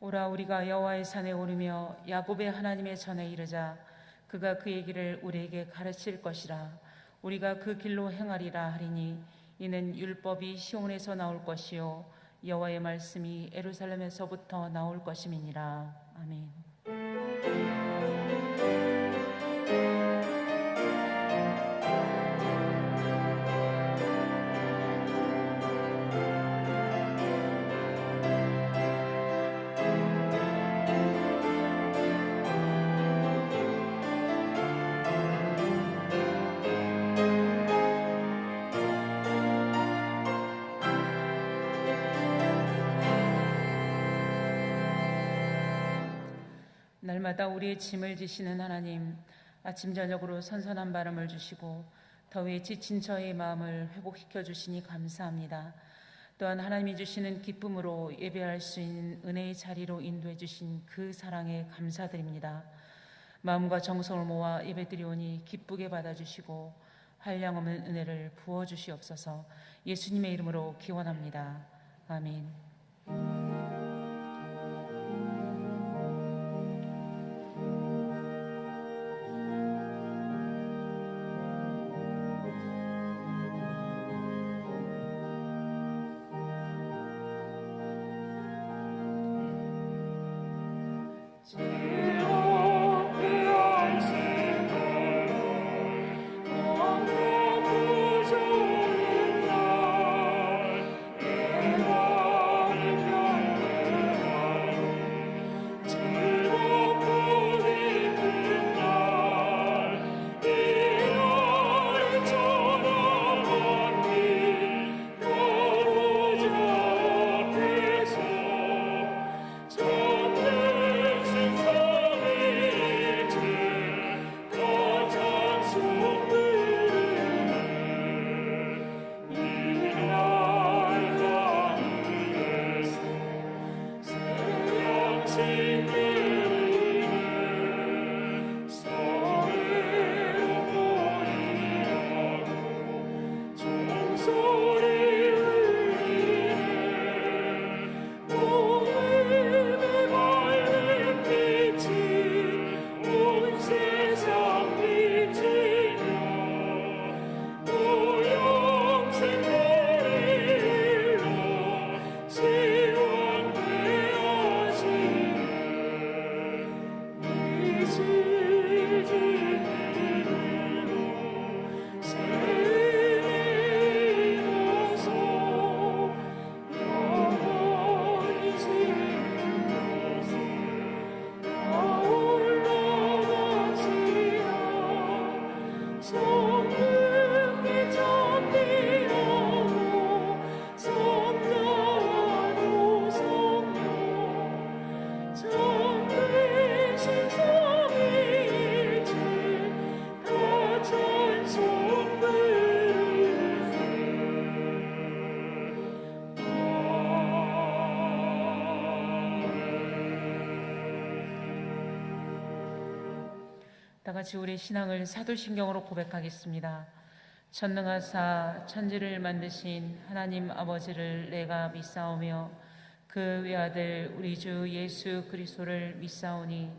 오라 우리가 여호와의 산에 오르며 야곱의 하나님의 전에 이르자. 그가 그의 길을 우리에게 가르칠 것이라. 우리가 그 길로 행하리라 하리니 이는 율법이 시온에서 나올 것이요 여호와의 말씀이 예루살렘에서부터 나올 것임이니라. 아멘. 날마다 우리의 짐을 지시는 하나님, 아침 저녁으로 선선한 바람을 주시고 더위에 지친 저의 마음을 회복시켜 주시니 감사합니다. 또한 하나님이 주시는 기쁨으로 예배할 수 있는 은혜의 자리로 인도해 주신 그 사랑에 감사드립니다. 마음과 정성을 모아 예배드리오니 기쁘게 받아주시고 한량없는 은혜를 부어주시옵소서. 예수님의 이름으로 기원합니다. 아멘. 다 같이 우리 신앙을 사도신경으로 고백하겠습니다. 전능하사 천지를 만드신 하나님 아버지를 내가 믿사오며 그 외아들 우리 주 예수 그리스도를 믿사오니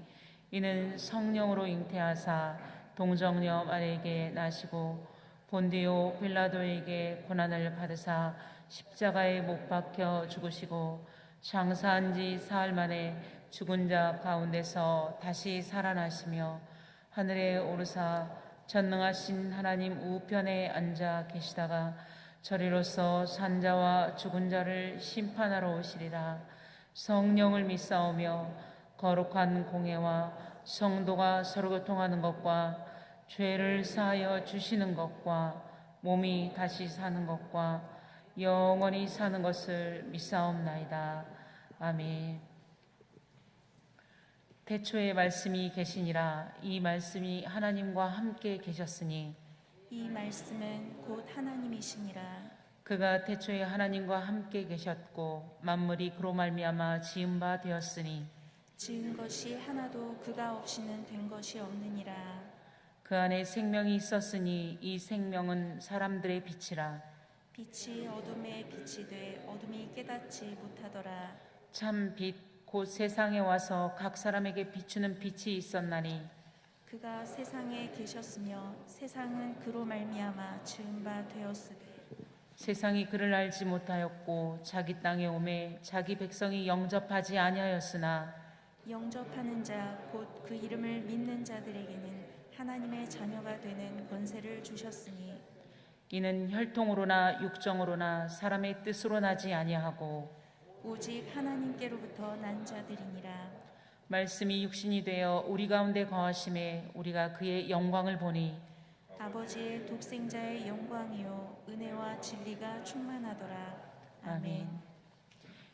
이는 성령으로 잉태하사 동정녀 마리에게 나시고 본디오 빌라도에게 고난을 받으사 십자가에 못 박혀 죽으시고 장사한 지 사흘 만에 죽은 자 가운데서 다시 살아나시며 하늘에 오르사 전능하신 하나님 우편에 앉아 계시다가 저리로서 산자와 죽은 자를 심판하러 오시리라. 성령을 믿사오며 거룩한 공회와 성도가 서로 교통하는 것과 죄를 사하여 주시는 것과 몸이 다시 사는 것과 영원히 사는 것을 믿사옵나이다. 아멘. 태초에 말씀이 계시니라. 이 말씀이 하나님과 함께 계셨으니 이 말씀은 곧 하나님이시니라. 그가 태초에 하나님과 함께 계셨고 만물이 그로 말미암아 지은 바 되었으니 지은 것이 하나도 그가 없이는 된 것이 없느니라. 그 안에 생명이 있었으니 이 생명은 사람들의 빛이라. 빛이 어둠에 빛이 돼 어둠이 깨닫지 못하더라. 참 빛 곧 세상에 와서 각 사람에게 비추는 빛이 있었나니 그가 세상에 계셨으며 세상은 그로 말미암아 지은 바 되었으되 세상이 그를 알지 못하였고 자기 땅에 오매 자기 백성이 영접하지 아니하였으나 영접하는 자 곧 그 이름을 믿는 자들에게는 하나님의 자녀가 되는 권세를 주셨으니 이는 혈통으로나 육정으로나 사람의 뜻으로 나지 아니하고 오직 하나님께로부터 난 자들이니라. 말씀이 육신이 되어 우리 가운데 거하심에 우리가 그의 영광을 보니 아버지의 독생자의 영광이요 은혜와 진리가 충만하더라. 아멘.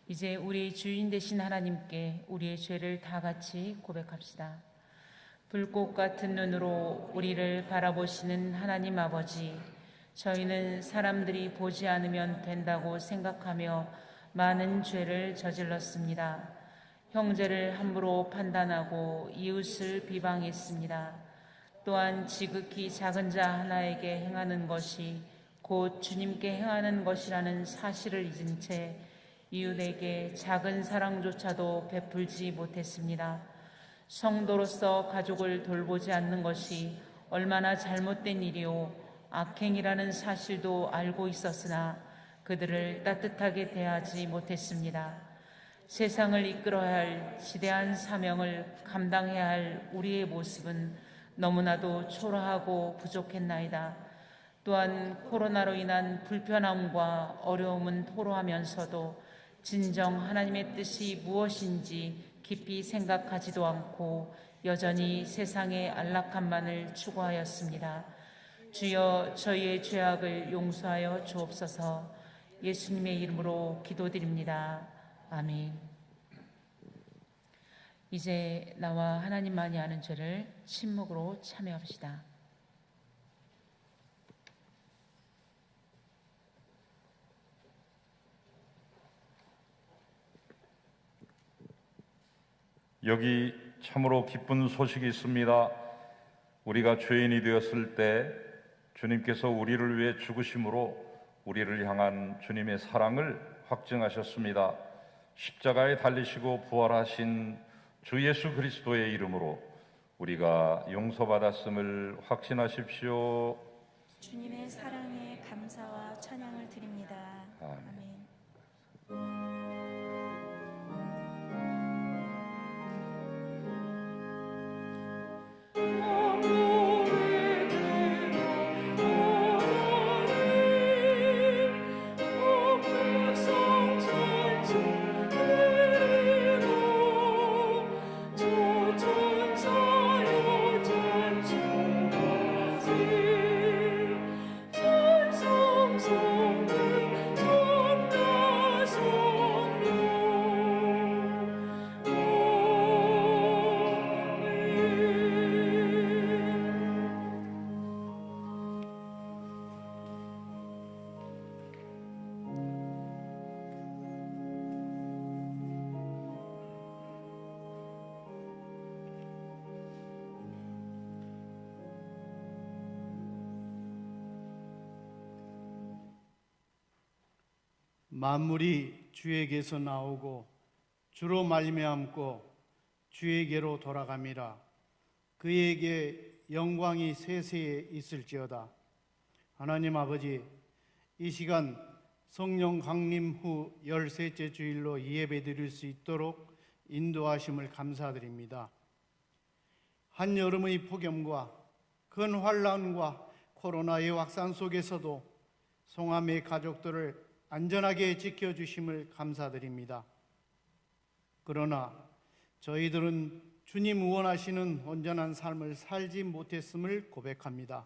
이제 우리 주인 되신 하나님께 우리의 죄를 다 같이 고백합시다. 불꽃 같은 눈으로 우리를 바라보시는 하나님 아버지, 저희는 사람들이 보지 않으면 된다고 생각하며 많은 죄를 저질렀습니다. 형제를 함부로 판단하고 이웃을 비방했습니다. 또한 지극히 작은 자 하나에게 행하는 것이 곧 주님께 행하는 것이라는 사실을 잊은 채 이웃에게 작은 사랑조차도 베풀지 못했습니다. 성도로서 가족을 돌보지 않는 것이 얼마나 잘못된 일이요 악행이라는 사실도 알고 있었으나 그들을 따뜻하게 대하지 못했습니다. 세상을 이끌어야 할 지대한 사명을 감당해야 할 우리의 모습은 너무나도 초라하고 부족했나이다. 또한 코로나로 인한 불편함과 어려움은 토로하면서도 진정 하나님의 뜻이 무엇인지 깊이 생각하지도 않고 여전히 세상의 안락함만을 추구하였습니다. 주여 저희의 죄악을 용서하여 주옵소서. 예수님의 이름으로 기도드립니다. 아멘. 이제 나와 하나님만이 아는 죄를 침묵으로 참여합시다. 여기 참으로 기쁜 소식이 있습니다. 우리가 죄인이 되었을 때 주님께서 우리를 위해 죽으심으로 우리를 향한 주님의 사랑을 확증하셨습니다. 십자가에 달리시고 부활하신 주 예수 그리스도의 이름으로 우리가 용서받았음을 확신하십시오. 주님의 사랑에 감사와 찬양을 드립니다. 아멘. 만물이 주에게서 나오고 주로 말미암고 주에게로 돌아감이라. 그에게 영광이 세세에 있을지어다. 하나님 아버지, 이 시간 성령 강림 후 13째 주일로 예배드릴 수 있도록 인도하심을 감사드립니다. 한여름의 폭염과 큰 환란과 코로나의 확산 속에서도 송암의 가족들을 안전하게 지켜주심을 감사드립니다. 그러나 저희들은 주님 원하시는 온전한 삶을 살지 못했음을 고백합니다.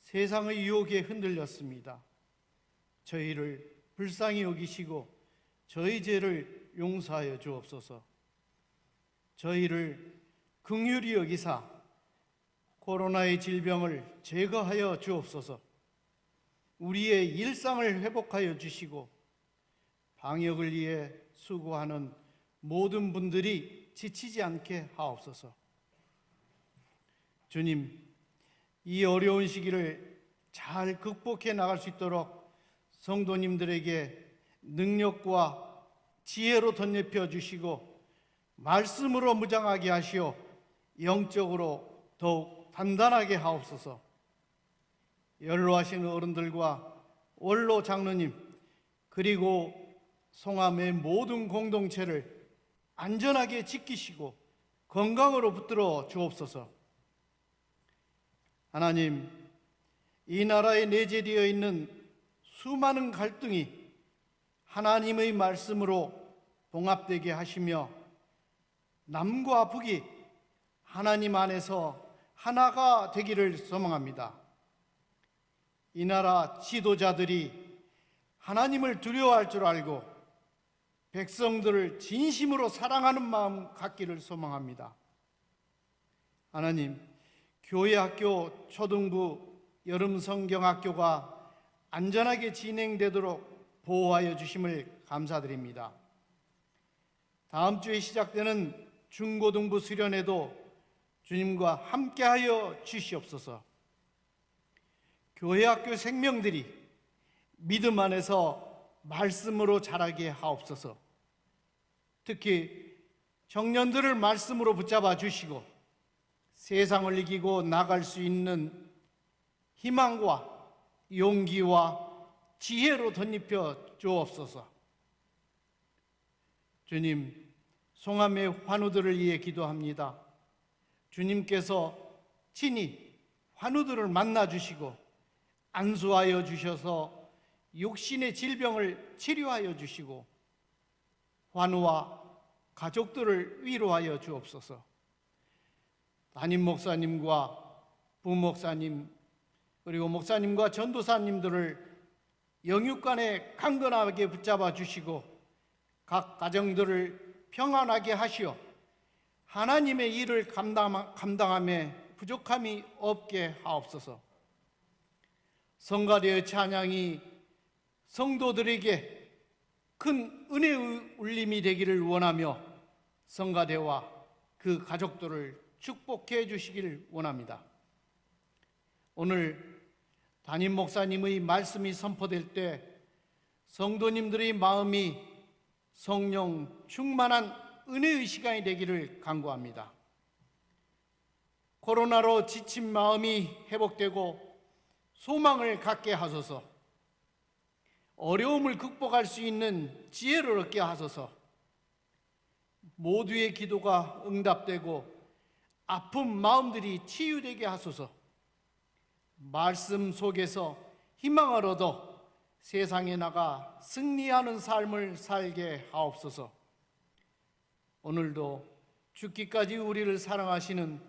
세상의 유혹에 흔들렸습니다. 저희를 불쌍히 여기시고 저희 죄를 용서하여 주옵소서. 저희를 긍휼히 여기사 코로나의 질병을 제거하여 주옵소서. 우리의 일상을 회복하여 주시고 방역을 위해 수고하는 모든 분들이 지치지 않게 하옵소서. 주님, 이 어려운 시기를 잘 극복해 나갈 수 있도록 성도님들에게 능력과 지혜로 덧입혀 주시고 말씀으로 무장하게 하시어 영적으로 더욱 단단하게 하옵소서. 연로하신 어른들과 원로 장로님 그리고 송암의 모든 공동체를 안전하게 지키시고 건강으로 붙들어 주옵소서. 하나님, 이 나라에 내재되어 있는 수많은 갈등이 하나님의 말씀으로 봉합되게 하시며 남과 북이 하나님 안에서 하나가 되기를 소망합니다. 이 나라 지도자들이 하나님을 두려워할 줄 알고 백성들을 진심으로 사랑하는 마음 갖기를 소망합니다. 하나님, 교회학교, 초등부, 여름 성경학교가 안전하게 진행되도록 보호하여 주심을 감사드립니다. 다음 주에 시작되는 중고등부 수련회도 주님과 함께하여 주시옵소서. 교회학교 생명들이 믿음 안에서 말씀으로 자라게 하옵소서. 특히 청년들을 말씀으로 붙잡아 주시고 세상을 이기고 나갈 수 있는 희망과 용기와 지혜로 덧입혀 주옵소서. 주님, 송암의 환우들을 위해 기도합니다. 주님께서 친히 환우들을 만나 주시고 안수하여 주셔서 육신의 질병을 치료하여 주시고 환우와 가족들을 위로하여 주옵소서. 담임 목사님과 부목사님 그리고 목사님과 전도사님들을 영육간에 강건하게 붙잡아 주시고 각 가정들을 평안하게 하시어 하나님의 일을 감당함에 부족함이 없게 하옵소서. 성가대의 찬양이 성도들에게 큰 은혜의 울림이 되기를 원하며 성가대와 그 가족들을 축복해 주시기를 원합니다. 오늘 담임 목사님의 말씀이 선포될 때 성도님들의 마음이 성령 충만한 은혜의 시간이 되기를 간구합니다. 코로나로 지친 마음이 회복되고 소망을 갖게 하소서. 어려움을 극복할 수 있는 지혜를 얻게 하소서. 모두의 기도가 응답되고 아픈 마음들이 치유되게 하소서. 말씀 속에서 희망을 얻어 세상에 나가 승리하는 삶을 살게 하옵소서. 오늘도 죽기까지 우리를 사랑하시는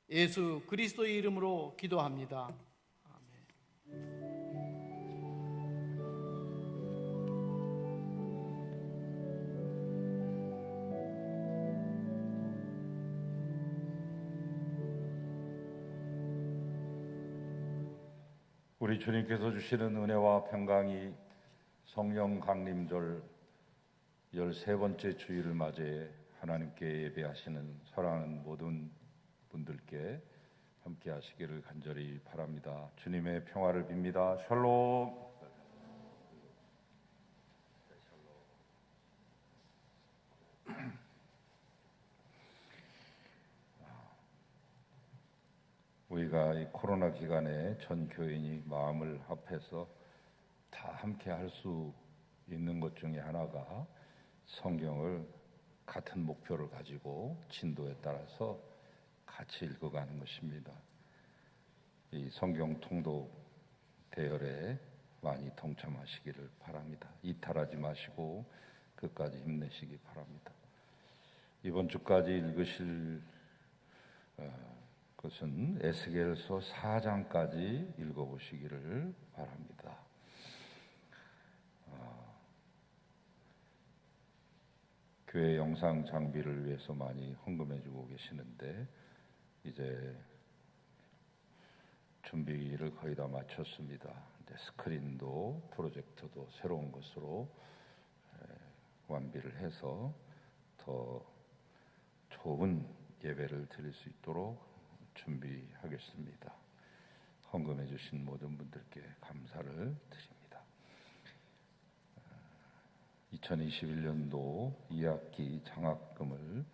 예수 그리스도의 이름으로 기도합니다. 우리 주님께서 주시는 은혜와 평강이 성령 강림절 13번째 주일을 맞이해 하나님께 예배하시는 사랑하는 모든 분들께 함께 하시기를 간절히 바랍니다. 주님의 평화를 빕니다. 샬롬. 우리가 이 코로나 기간에 전 교인이 마음을 합해서 다 함께 할 수 있는 것 중에 하나가 성경을 같은 목표를 가지고 진도에 따라서 같이 읽어가는 것입니다. 이 성경 통독 대열에 많이 동참하시기를 바랍니다. 이탈하지 마시고 끝까지 힘내시기 바랍니다. 이번 주까지 읽으실 그것은 에스겔서 4장까지 읽어보시기를 바랍니다. 교회 영상 장비를 위해서 많이 헌금해주고 계시는데 이제 준비를 거의 다 마쳤습니다. 이제 스크린도 프로젝터도 새로운 것으로 완비를 해서 더 좋은 예배를 드릴 수 있도록 준비하겠습니다. 헌금해 주신 모든 분들께 감사를 드립니다. 2021년도 2학기 장학금을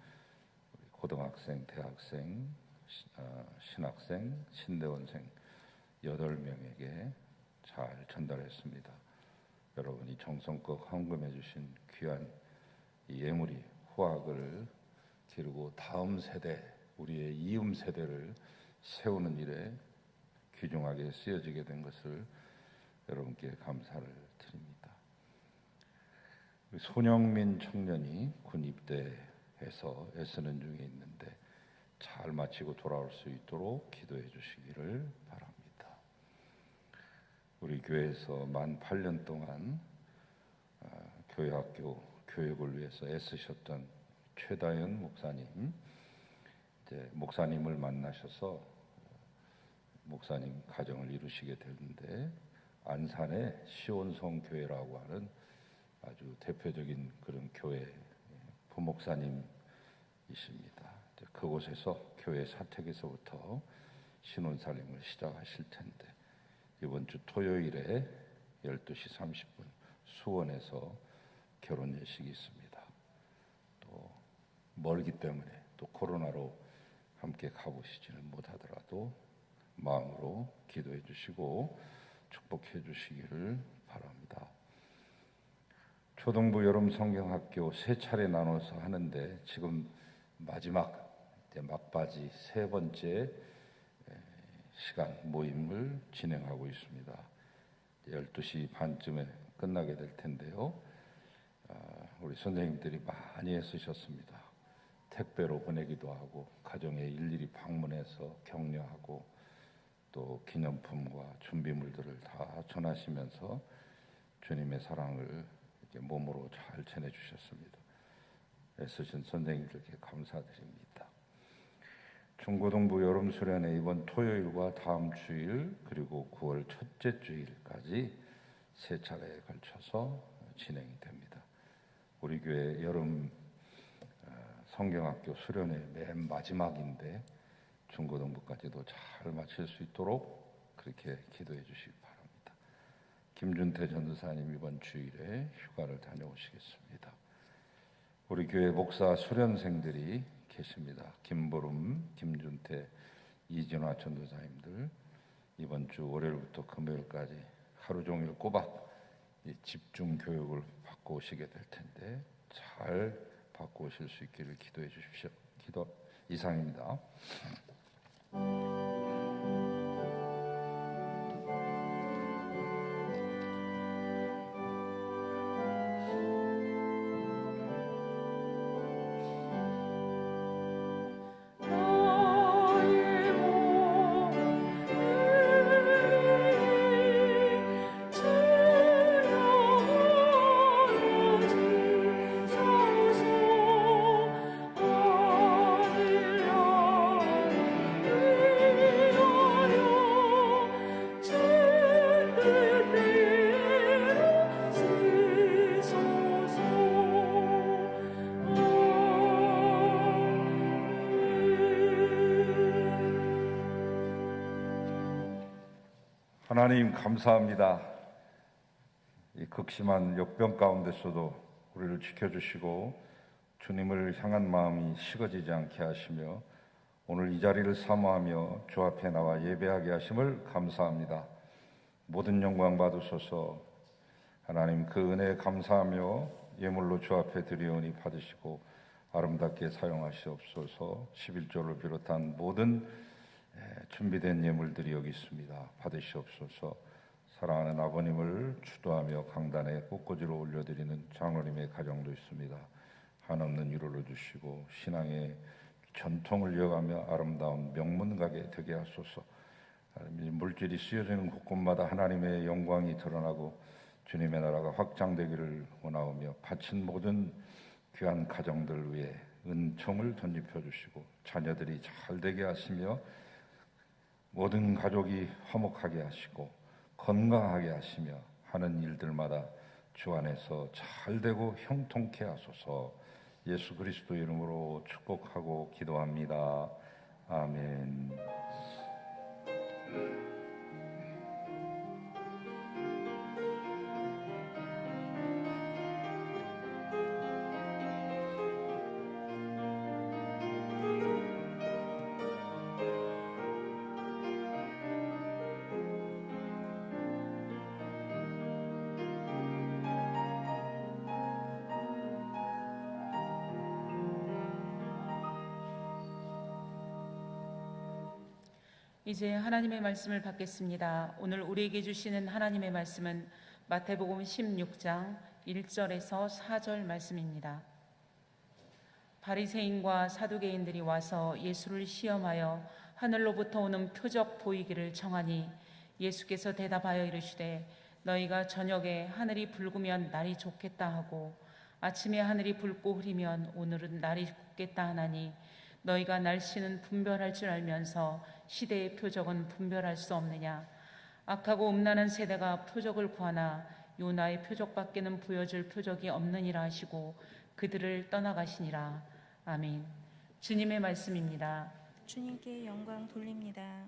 고등학생, 대학생, 신학생, 신대원생 8명에게 잘 전달했습니다. 여러분이 정성껏 헌금해 주신 귀한 이 예물이 후학을 기르고 다음 세대, 우리의 이음 세대를 세우는 일에 귀중하게 쓰여지게 된 것을 여러분께 감사를 드립니다. 손영민 청년이 군 입대해서 애쓰는 중에 있는데 잘 마치고 돌아올 수 있도록 기도해 주시기를 바랍니다. 우리 교회에서 만 8년 동안 교회학교 교육을 위해서 애쓰셨던 최다현 목사님, 이제 목사님을 만나셔서 목사님 가정을 이루시게 되는데 안산의 시온성 교회라고 하는 아주 대표적인 그런 교회 부목사님이십니다. 그곳에서 교회 사택에서부터 신혼살림을 시작하실 텐데 이번 주 토요일에 12시 30분 수원에서 결혼 예식이 있습니다. 또 멀기 때문에 또 코로나로 함께 가보시지는 못하더라도 마음으로 기도해 주시고 축복해 주시기를 바랍니다. 초등부 여름 성경학교 3차례 나눠서 하는데 지금 마지막 막바지 3번째 시간 모임을 진행하고 있습니다. 12시 반쯤에 끝나게 될 텐데요. 우리 선생님들이 많이 애쓰셨습니다. 택배로 보내기도 하고 가정에 일일이 방문해서 격려하고 또 기념품과 준비물들을 다 전하시면서 주님의 사랑을 이렇게 몸으로 잘 전해주셨습니다. 애쓰신 선생님들께 감사드립니다. 중고등부 여름수련회 이번 토요일과 다음 주일 그리고 9월 첫째 주일까지 3차례에 걸쳐서 진행이 됩니다. 우리 교회 여름 성경학교 수련회 맨 마지막인데 중고등부까지도 잘 마칠 수 있도록 그렇게 기도해 주시기 바랍니다. 김준태 전도사님 이번 주일에 휴가를 다녀오시겠습니다. 우리 교회 목사 수련생들이 계십니다. 김보름, 김준태, 이진화 전도사님들 이번 주 월요일부터 금요일까지 하루 종일 꼬박 집중 교육을 받고 오시게 될 텐데 잘 받고 오실 수 있기를 기도해 주십시오. 기도 이상입니다. 하나님 감사합니다. 이 극심한 역병 가운데서도 우리를 지켜주시고 주님을 향한 마음이 식어지지 않게 하시며 오늘 이 자리를 사모하며 주 앞에 나와 예배하게 하심을 감사합니다. 모든 영광 받으소서. 하나님 그 은혜에 감사하며 예물로 주 앞에 드리오니 받으시고 아름답게 사용하시옵소서. 11조를 비롯한 모든 준비된 예물들이 여기 있습니다. 받으시옵소서. 사랑하는 아버님을 추도하며 강단에 꽃꽂이로 올려드리는 장로님의 가정도 있습니다. 한없는 위로를 주시고 신앙의 전통을 이어가며 아름다운 명문가게 되게 하소서. 물질이 쓰여지는 곳곳마다 하나님의 영광이 드러나고 주님의 나라가 확장되기를 원하오며 바친 모든 귀한 가정들 위해 은총을 덧입혀 주시고 자녀들이 잘 되게 하시며 모든 가족이 화목하게 하시고 건강하게 하시며 하는 일들마다 주 안에서 잘 되고 형통케 하소서. 예수 그리스도 이름으로 축복하고 기도합니다. 아멘. 이제 하나님의 말씀을 받겠습니다. 오늘 우리에게 주시는 하나님의 말씀은 마태복음 16장 1절에서 4절 말씀입니다. 바리새인과 사두개인들이 와서 예수를 시험하여 하늘로부터 오는 표적 보이기를 청하니 예수께서 대답하여 이르시되 너희가 저녁에 하늘이 붉으면 날이 좋겠다 하고 아침에 하늘이 붉고 흐리면 오늘은 날이 굽겠다 하나니 너희가 날씨는 분별할 줄 알면서 시대의 표적은 분별할 수 없느냐. 악하고 음란한 세대가 표적을 구하나 요나의 표적밖에는 보여줄 표적이 없느니라 하시고 그들을 떠나가시니라. 아멘. 주님의 말씀입니다. 주님께 영광 돌립니다.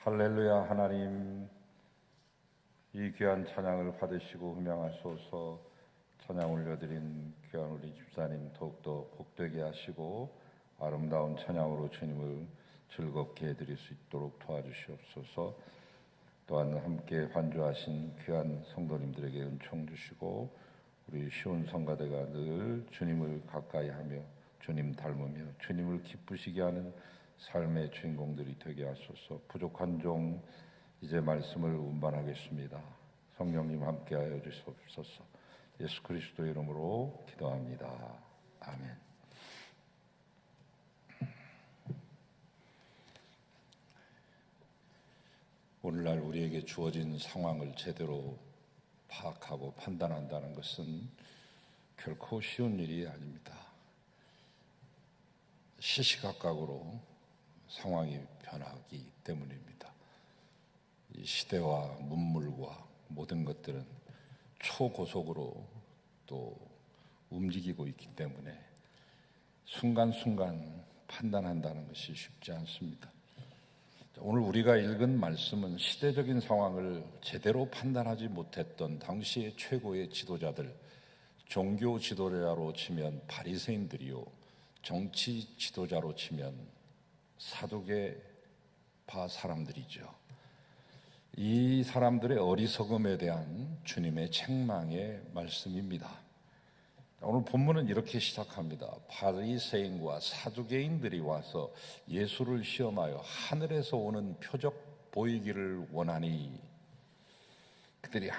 할렐루야. 하나님, 이 귀한 찬양을 받으시고 흠양하소서. 찬양 올려드린 귀한 우리 집사님 더욱더 복되게 하시고 아름다운 찬양으로 주님을 즐겁게 해드릴 수 있도록 도와주시옵소서. 또한 함께 반주하신 귀한 성도님들에게 은총 주시고 우리 시온 성가대가 늘 주님을 가까이하며 주님 닮으며 주님을 기쁘시게 하는 삶의 주인공들이 되게 하소서. 부족한 종 이제 말씀을 운반하겠습니다. 성령님 함께하여 주시옵소서. 예수 그리스도 이름으로 기도합니다. 아멘. 오늘날 우리에게 주어진 상황을 제대로 파악하고 판단한다는 것은 결코 쉬운 일이 아닙니다. 시시각각으로 상황이 변하기 때문입니다. 이 시대와 문물과 모든 것들은 초고속으로 또 움직이고 있기 때문에 순간순간 판단한다는 것이 쉽지 않습니다. 오늘 우리가 읽은 말씀은 시대적인 상황을 제대로 판단하지 못했던 당시의 최고의 지도자들, 종교 지도자로 치면 바리새인들이요, 정치 지도자로 치면 사두개파 사람들이죠. 이 사람들의 어리석음에 대한 주님의 책망의 말씀입니다. 오늘 본문은 이렇게 시작합니다. 바리새인과 사두개인들이 와서 예수를 시험하여 하늘에서 오는 표적 보이기를 원하니, 그들이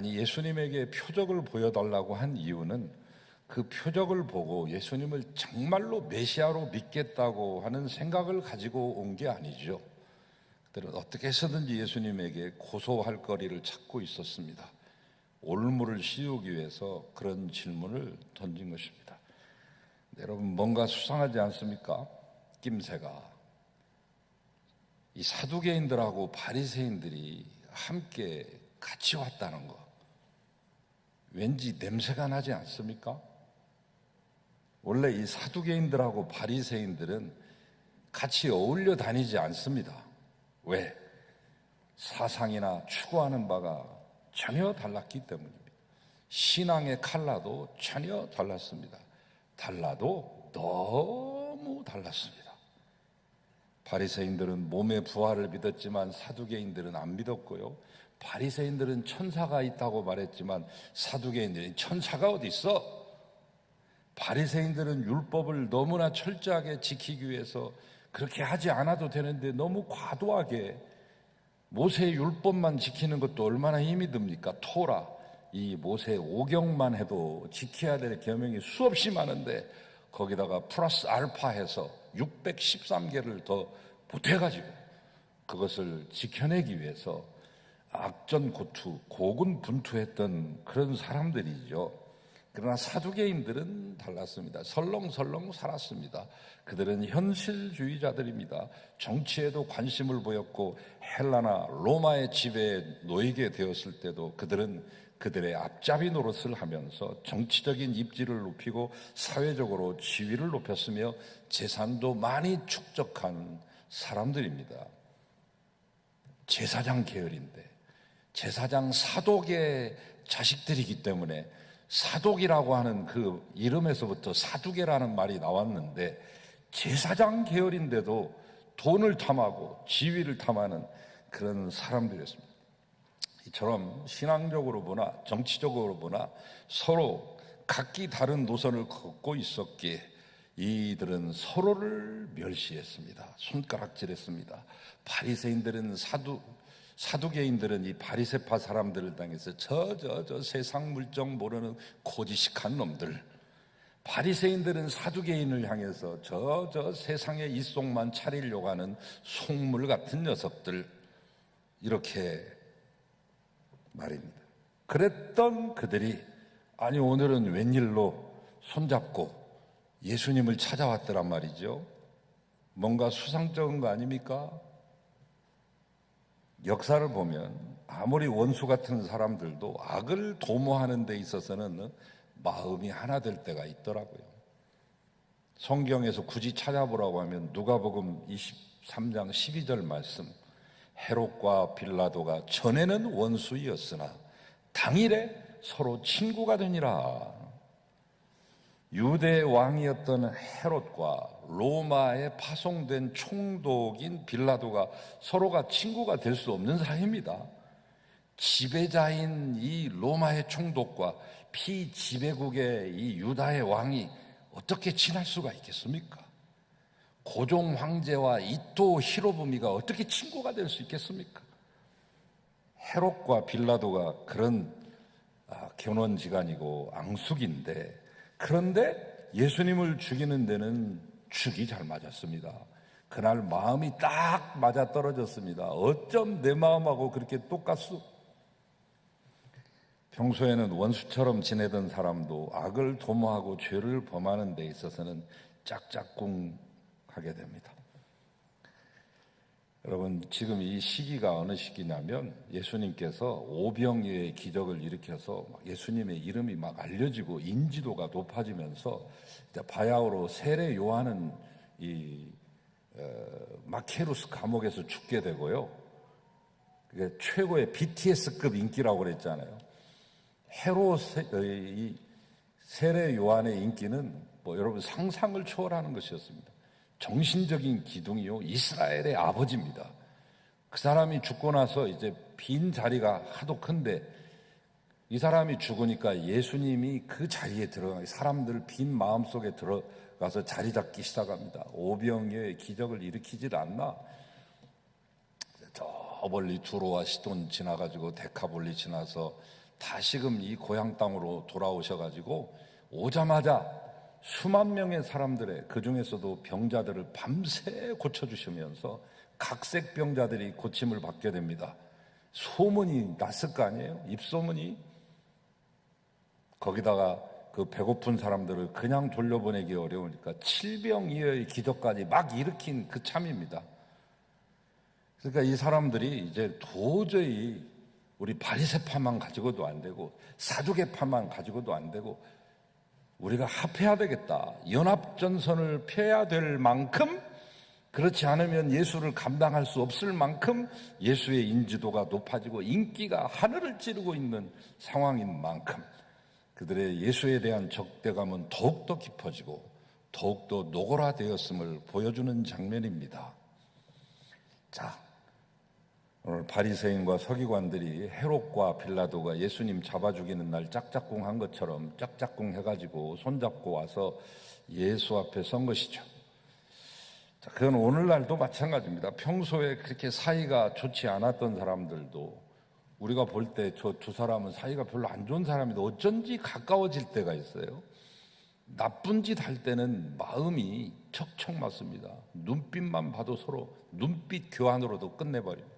예수님에게 표적을 보여달라고 한 이유는 그 표적을 보고 예수님을 정말로 메시아로 믿겠다고 하는 생각을 가지고 온 게 아니죠. 그들은 어떻게 해서든지 예수님에게 고소할 거리를 찾고 있었습니다. 올무를 씌우기 위해서 그런 질문을 던진 것입니다. 여러분, 뭔가 수상하지 않습니까? 낌새가. 이 사두개인들하고 바리새인들이 함께 같이 왔다는 거, 왠지 냄새가 나지 않습니까? 원래 이 사두개인들하고 바리새인들은 같이 어울려 다니지 않습니다. 왜? 사상이나 추구하는 바가 전혀 달랐기 때문입니다. 신앙의 컬러도 전혀 달랐습니다. 달라도 너무 달랐습니다. 바리새인들은 몸의 부활을 믿었지만 사두개인들은 안 믿었고요. 바리새인들은 천사가 있다고 말했지만 사두개인들은 천사가 어디 있어? 바리새인들은 율법을 너무나 철저하게 지키기 위해서 그렇게 하지 않아도 되는데 너무 과도하게 모세의 율법만 지키는 것도 얼마나 힘이 듭니까? 토라, 이 모세 오경만 해도 지켜야 될 계명이 수없이 많은데 거기다가 플러스 알파해서 613개를 더 보태가지고 그것을 지켜내기 위해서 악전고투, 고군분투했던 그런 사람들이죠. 그러나 사두개인들은 달랐습니다. 설렁설렁 살았습니다. 그들은 현실주의자들입니다. 정치에도 관심을 보였고 헬라나 로마의 지배에 놓이게 되었을 때도 그들은 그들의 앞잡이 노릇을 하면서 정치적인 입지를 높이고 사회적으로 지위를 높였으며 재산도 많이 축적한 사람들입니다. 제사장 계열인데 제사장 사독의 자식들이기 때문에 사독이라고 하는 그 이름에서부터 사두개라는 말이 나왔는데 제사장 계열인데도 돈을 탐하고 지위를 탐하는 그런 사람들이었습니다. 이처럼 신앙적으로 보나 정치적으로 보나 서로 각기 다른 노선을 걷고 있었기에 이들은 서로를 멸시했습니다. 손가락질했습니다. 바리새인들은 사두개인들은 이 바리새파 사람들을 당해서 저 세상 물정 모르는 고지식한 놈들, 바리새인들은 사두개인을 향해서 저 세상의 이속만 차리려고 하는 속물 같은 녀석들, 이렇게 말입니다. 그랬던 그들이 아니 오늘은 웬일로 손잡고 예수님을 찾아왔더란 말이죠. 뭔가 수상쩍은 거 아닙니까? 역사를 보면 아무리 원수 같은 사람들도 악을 도모하는 데 있어서는 마음이 하나 될 때가 있더라고요. 성경에서 굳이 찾아보라고 하면 누가복음 23장 12절 말씀, 헤롯과 빌라도가 전에는 원수이었으나 당일에 서로 친구가 되니라. 유대 왕이었던 헤롯과 로마에 파송된 총독인 빌라도가 서로가 친구가 될 수 없는 사이입니다. 지배자인 이 로마의 총독과 피지배국의 이 유다의 왕이 어떻게 친할 수가 있겠습니까? 고종 황제와 이토 히로부미가 어떻게 친구가 될 수 있겠습니까? 헤롯과 빌라도가 그런 견원지간이고 앙숙인데, 그런데 예수님을 죽이는 데는 죽이 잘 맞았습니다. 그날 마음이 딱 맞아떨어졌습니다. 어쩜 내 마음하고 그렇게 똑같소? 평소에는 원수처럼 지내던 사람도 악을 도모하고 죄를 범하는 데 있어서는 짝짝꿍 하게 됩니다. 여러분, 지금 이 시기가 어느 시기냐면 예수님께서 오병이어의 기적을 일으켜서 예수님의 이름이 막 알려지고 인지도가 높아지면서 바야흐로 세례 요한은 이 마케루스 감옥에서 죽게 되고요. 그게 최고의 BTS급 인기라고 그랬잖아요. 이 세례 요한의 인기는 여러분 상상을 초월하는 것이었습니다. 정신적인 기둥이요, 이스라엘의 아버지입니다. 그 사람이 죽고 나서 이제 빈 자리가 하도 큰데 이 사람이 죽으니까 예수님이 그 자리에 들어가 사람들 빈 마음 속에 들어가서 자리 잡기 시작합니다. 오병이어의 기적을 일으키질 않나? 저 멀리 두로와 시돈 지나가지고 데카볼리 지나서 다시금 이 고향 땅으로 돌아오셔가지고 오자마자 수만 명의 사람들의 그 중에서도 병자들을 밤새 고쳐주시면서 각색 병자들이 고침을 받게 됩니다. 소문이 났을 거 아니에요? 입소문이. 거기다가 그 배고픈 사람들을 그냥 돌려보내기 어려우니까 칠병이어의 기적까지 막 일으킨 그 참입니다. 그러니까 이 사람들이 이제 도저히 우리 바리새파만 가지고도 안 되고 사두개파만 가지고도 안 되고 우리가 합해야 되겠다. 연합전선을 펴야 될 만큼, 그렇지 않으면 예수를 감당할 수 없을 만큼 예수의 인지도가 높아지고 인기가 하늘을 찌르고 있는 상황인 만큼 그들의 예수에 대한 적대감은 더욱더 깊어지고 더욱더 노골화되었음을 보여주는 장면입니다. 자, 오늘 바리새인과 서기관들이 헤롯과 빌라도가 예수님 잡아 죽이는 날 짝짝꿍 한 것처럼 짝짝꿍 해가지고 손잡고 와서 예수 앞에 선 것이죠. 자, 그건 오늘날도 마찬가지입니다. 평소에 그렇게 사이가 좋지 않았던 사람들도 우리가 볼 때 저 두 사람은 사이가 별로 안 좋은 사람인데 어쩐지 가까워질 때가 있어요. 나쁜 짓 할 때는 마음이 척척 맞습니다. 눈빛만 봐도 서로 눈빛 교환으로도 끝내버립니다.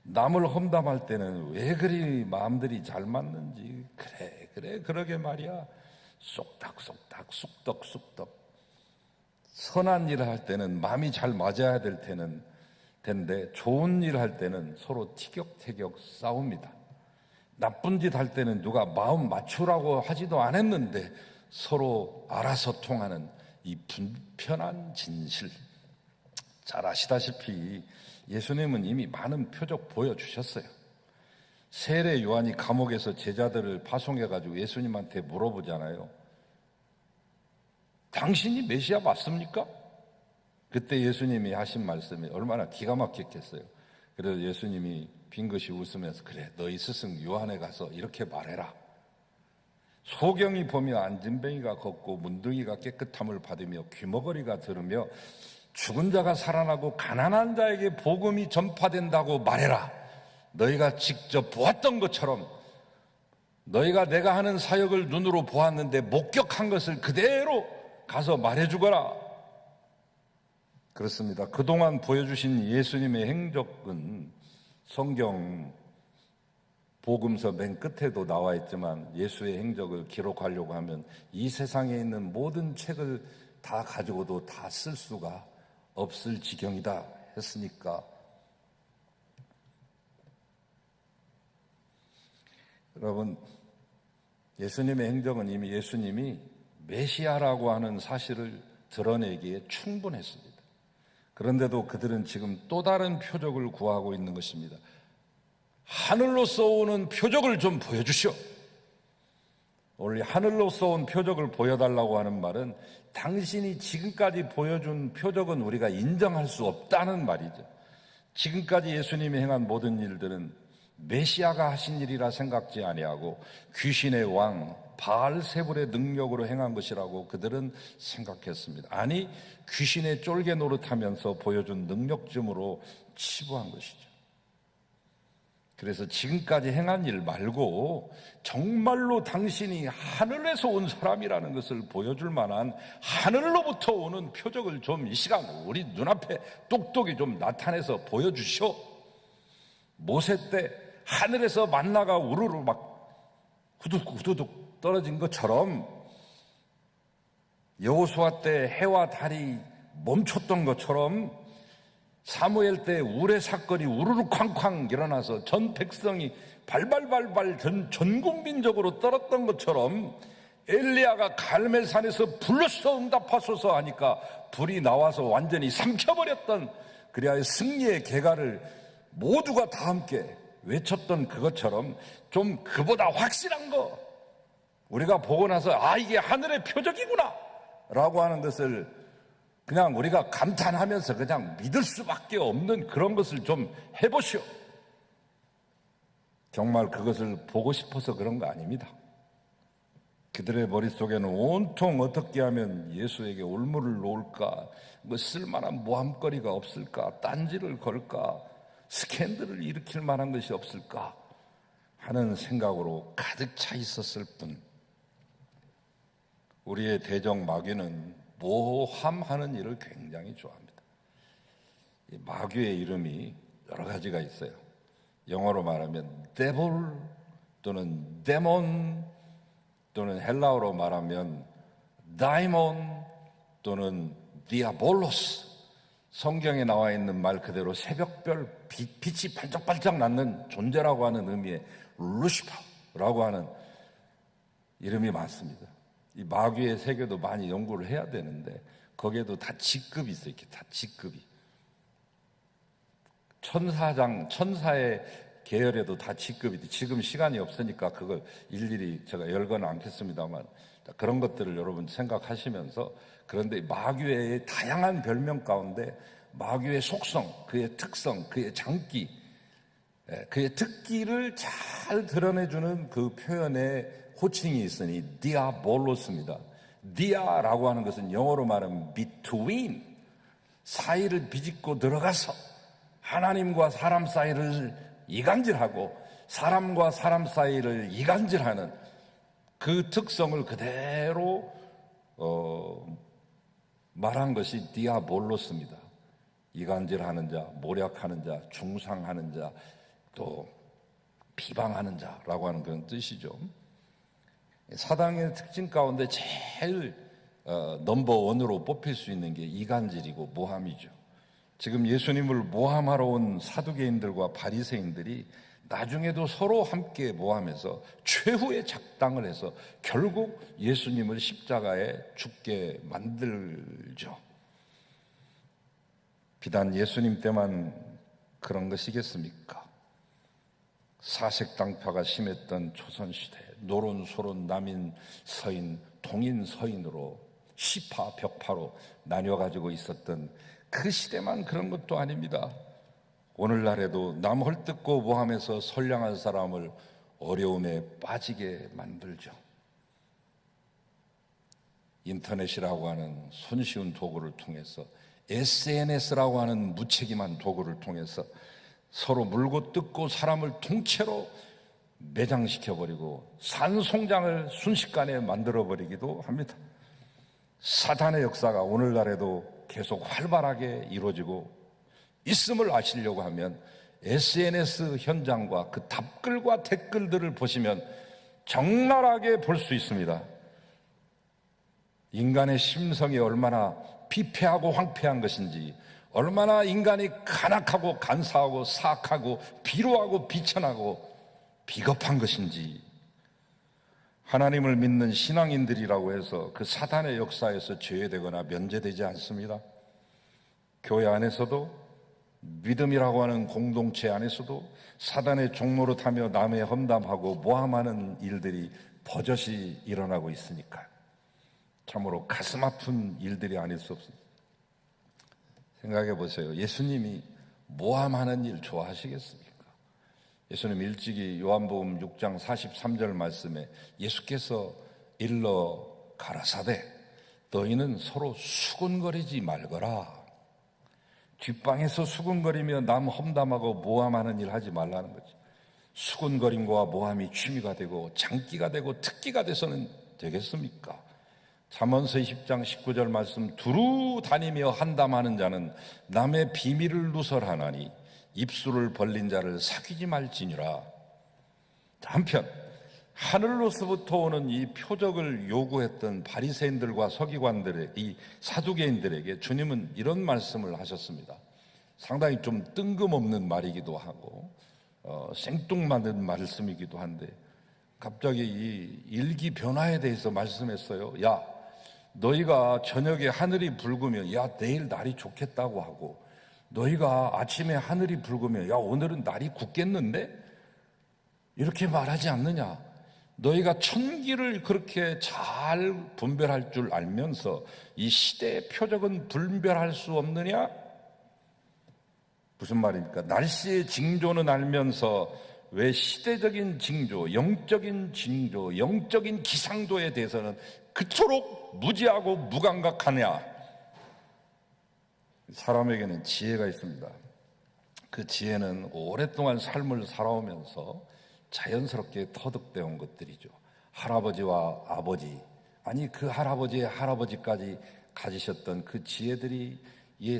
남을 험담할 때는 왜 그리 마음들이 잘 맞는지 그래 그러게 말이야 쏙닥쏙닥 쑥덕쑥덕. 선한 일을 할 때는 마음이 잘 맞아야 될 텐데 좋은 일 할 때는 서로 티격태격 싸웁니다. 나쁜 짓 할 때는 누가 마음 맞추라고 하지도 않았는데 서로 알아서 통하는 이 불편한 진실. 잘 아시다시피 예수님은 이미 많은 표적 보여주셨어요. 세례 요한이 감옥에서 제자들을 파송해가지고 예수님한테 물어보잖아요. 당신이 메시아 맞습니까? 그때 예수님이 하신 말씀이 얼마나 기가 막혔겠어요. 그래서 예수님이 빙긋이 웃으면서 그래 너희 스승 요한에 가서 이렇게 말해라. 소경이 보며 안진뱅이가 걷고 문둥이가 깨끗함을 받으며 귀머거리가 들으며 죽은 자가 살아나고 가난한 자에게 복음이 전파된다고 말해라. 너희가 직접 보았던 것처럼 너희가 내가 하는 사역을 눈으로 보았는데 목격한 것을 그대로 가서 말해주거라. 그렇습니다. 그동안 보여주신 예수님의 행적은 성경 복음서 맨 끝에도 나와 있지만 예수의 행적을 기록하려고 하면 이 세상에 있는 모든 책을 다 가지고도 다 쓸 수가 없을 지경이다 했으니까 여러분 예수님의 행적은 이미 예수님이 메시아라고 하는 사실을 드러내기에 충분했습니다. 그런데도 그들은 지금 또 다른 표적을 구하고 있는 것입니다. 하늘로서 오는 표적을 좀 보여주시오. 원래 하늘로서 온 표적을 보여달라고 하는 말은 당신이 지금까지 보여준 표적은 우리가 인정할 수 없다는 말이죠. 지금까지 예수님이 행한 모든 일들은 메시아가 하신 일이라 생각지 아니하고 귀신의 왕 바알세불의 능력으로 행한 것이라고 그들은 생각했습니다. 아니 귀신의 쫄개 노릇하면서 보여준 능력쯤으로 치부한 것이죠. 그래서 지금까지 행한 일 말고 정말로 당신이 하늘에서 온 사람이라는 것을 보여줄 만한 하늘로부터 오는 표적을 좀 이 시간 우리 눈앞에 똑똑히 좀 나타내서 보여주시오. 모세 때 하늘에서 만나가 우르르 막 후두둑 떨어진 것처럼 여호수아 때 해와 달이 멈췄던 것처럼 사무엘 때 우레 사건이 우르르 쾅쾅 일어나서 전 백성이 발발발발 전 국민적으로 떨었던 것처럼 엘리야가 갈멜산에서 불러서 응답하소서 하니까 불이 나와서 완전히 삼켜버렸던 그리하여 승리의 개가를 모두가 다 함께 외쳤던 그것처럼 좀 그보다 확실한 거 우리가 보고 나서 이게 하늘의 표적이구나 라고 하는 것을 그냥 우리가 감탄하면서 그냥 믿을 수밖에 없는 그런 것을 좀 해보시오. 정말 그것을 보고 싶어서 그런 거 아닙니다. 그들의 머릿속에는 온통 어떻게 하면 예수에게 올무를 놓을까, 뭐 쓸만한 모함거리가 없을까, 딴지를 걸까, 스캔들을 일으킬 만한 것이 없을까 하는 생각으로 가득 차 있었을 뿐, 우리의 대적 마귀는 모함하는 일을 굉장히 좋아합니다. 이 마귀의 이름이 여러 가지가 있어요. 영어로 말하면 devil 또는 demon 또는 헬라어로 말하면 daimon 또는 diabolos. 성경에 나와 있는 말 그대로 새벽별 빛이 반짝반짝 나는 존재라고 하는 의미의 루시퍼라고 하는 이름이 많습니다. 이 마귀의 세계도 많이 연구를 해야 되는데 거기에도 다 직급이 있어요. 이렇게 다 직급이. 천사의 계열에도 다 직급이 있어요. 지금 시간이 없으니까 그걸 일일이 제가 열거는 않겠습니다만 그런 것들을 여러분 생각하시면서, 그런데 마귀의 다양한 별명 가운데 마귀의 속성, 그의 특성, 그의 장기, 그의 특기를 잘 드러내주는 그 표현에 호칭이 있으니 디아볼로스입니다. 디아라고 하는 것은 영어로 말하면 between, 사이를 비집고 들어가서 하나님과 사람 사이를 이간질하고 사람과 사람 사이를 이간질하는 그 특성을 그대로 말한 것이 디아볼로스입니다. 이간질하는 자, 모략하는 자, 중상하는 자, 또 비방하는 자라고 하는 그런 뜻이죠. 사단의 특징 가운데 제일 넘버원으로 뽑힐 수 있는 게 이간질이고 모함이죠. 지금 예수님을 모함하러 온 사두개인들과 바리새인들이 나중에도 서로 함께 모함해서 최후의 작당을 해서 결국 예수님을 십자가에 죽게 만들죠. 비단 예수님 때만 그런 것이겠습니까? 사색당파가 심했던 조선시대, 노론소론, 남인, 서인, 동인, 서인으로 시파, 벽파로 나뉘어가지고 있었던 그 시대만 그런 것도 아닙니다. 오늘날에도 남 헐뜯고 모함해서 선량한 사람을 어려움에 빠지게 만들죠. 인터넷이라고 하는 손쉬운 도구를 통해서, SNS라고 하는 무책임한 도구를 통해서 서로 물고 뜯고 사람을 통째로 매장시켜버리고 산송장을 순식간에 만들어버리기도 합니다. 사단의 역사가 오늘날에도 계속 활발하게 이루어지고 있음을 아시려고 하면 SNS 현장과 그 답글과 댓글들을 보시면 적나라하게 볼 수 있습니다. 인간의 심성이 얼마나 피폐하고 황폐한 것인지, 얼마나 인간이 간악하고 간사하고 사악하고 비루하고 비천하고 비겁한 것인지, 하나님을 믿는 신앙인들이라고 해서 그 사단의 역사에서 제외되거나 면제되지 않습니다. 교회 안에서도, 믿음이라고 하는 공동체 안에서도 사단의 종로로 타며 남의 험담하고 모함하는 일들이 버젓이 일어나고 있으니까요. 참으로 가슴 아픈 일들이 아닐 수 없습니다. 생각해 보세요. 예수님이 모함하는 일 좋아하시겠습니까? 예수님 일찍이 요한복음 6장 43절 말씀에 예수께서 일러 가라사대 너희는 서로 수군거리지 말거라. 뒷방에서 수군거리며 남 험담하고 모함하는 일 하지 말라는 거지. 수군거림과 모함이 취미가 되고 장기가 되고 특기가 돼서는 되겠습니까? 잠언서 20장 19절 말씀, 두루 다니며 한담하는 자는 남의 비밀을 누설하나니 입술을 벌린 자를 사귀지 말지니라. 한편 하늘로서부터 오는 이 표적을 요구했던 바리새인들과 서기관들의 이 사두개인들에게 주님은 이런 말씀을 하셨습니다. 상당히 좀 뜬금없는 말이기도 하고 생뚱맞은 말씀이기도 한데 갑자기 이 일기 변화에 대해서 말씀했어요. 야, 너희가 저녁에 하늘이 붉으면 야, 내일 날이 좋겠다고 하고, 너희가 아침에 하늘이 붉으면 야, 오늘은 날이 굳겠는데? 이렇게 말하지 않느냐? 너희가 천기를 그렇게 잘 분별할 줄 알면서 이 시대의 표적은 분별할 수 없느냐? 무슨 말입니까? 날씨의 징조는 알면서 왜 시대적인 징조, 영적인 징조, 영적인 기상도에 대해서는 그토록 무지하고 무감각하냐? 사람에게는 지혜가 있습니다. 그 지혜는 오랫동안 삶을 살아오면서 자연스럽게 터득되어 온 것들이죠. 할아버지와 아버지, 아니 그 할아버지의 할아버지까지 가지셨던 그 지혜들이